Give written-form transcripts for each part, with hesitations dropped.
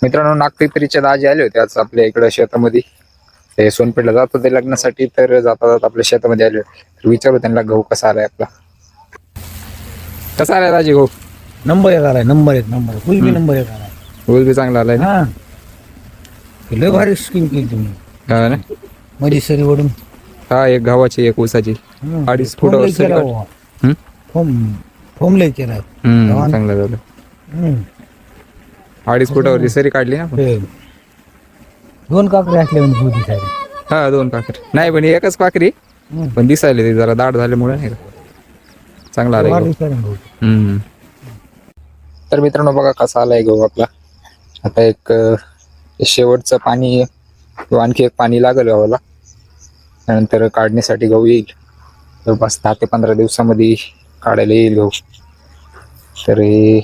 मित्रांनो, नागपिंपरीच्या दाजी आले होते आज आपल्या इकडे शेतामध्ये. ते सोनपेठला जात होते लग्नासाठी, तर जाता जाता आपल्या शेतामध्ये आले होते. तर विचारू त्यांना गहू कसा आलाय आपला. कसा आलाय दाजी गहू? नंबर एक आलाय, नंबर एक फुल बी नंबर एक आलाय. गहू बी चांगला आलाय ना? हा लय भारी स्कीम केली तुम्ही हा ना? मध्ये सरी ओढून. हा, एक गव्हाची एक ऊसाची 2.5 फुटावर सरी काढ. फोम लय केलाय. चांगलं झालं. 2.5 फुटावरची सरी काढली ना आपण. ते 2 काकडे असले म्हणजे होती सारी. हा, 2 काकरी नाही, पण एकच काकरी. पण दिसायला ते जरा दाट झाल्यामुळे नाही का चांगला आलाय गहू. तर मित्रांनो, बघा कसा आलाय गहू आपला. आता एक शेवटचं पाणी किंवा आणखी एक पाणी लागेल गव्हाला. त्यानंतर काढण्यासाठी गहू येईल. जवळपास 10 ते 15 दिवसामध्ये काढायला येईल गहू. तर हे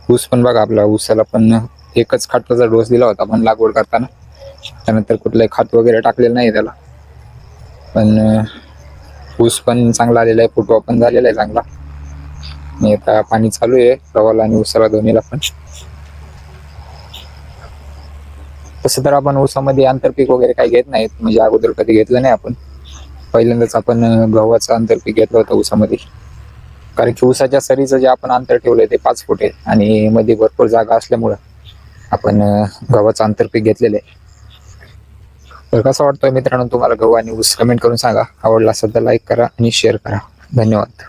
ऊस पण बघा, आपला ऊसाला पण एकच खताचा डोस दिला होता आपण लागवड करताना. त्यानंतर कुठलंही खत वगैरे टाकलेलं नाही त्याला. पण ऊस पण चांगला आलेला आहे, फुटवा पण झालेला आहे चांगला. आणि आता पाणी चालू आहे गव्हाला आणि ऊसाला दोन्हीला पण. तसं तर आपण ऊसामध्ये आंतरपीक वगैरे काही घेत नाहीत, म्हणजे अगोदर कधी घेतलं नाही आपण. पहिल्यांदाच आपण गव्हाचं आंतरपीक घेतलं होतं ऊसामध्ये. कारण की ऊसाच्या सरीचं जे आपण अंतर ठेवलंय ते 5 फूट आहे आणि मध्ये भरपूर जागा असल्यामुळं आपण गव्हाचं आंतरपीक घेतलेलं आहे. तर कसं वाटतोय मित्रांनो तुम्हाला गहू आणि ऊस? कमेंट करून सांगा. आवडला असेल तर लाईक करा आणि शेअर करा. धन्यवाद.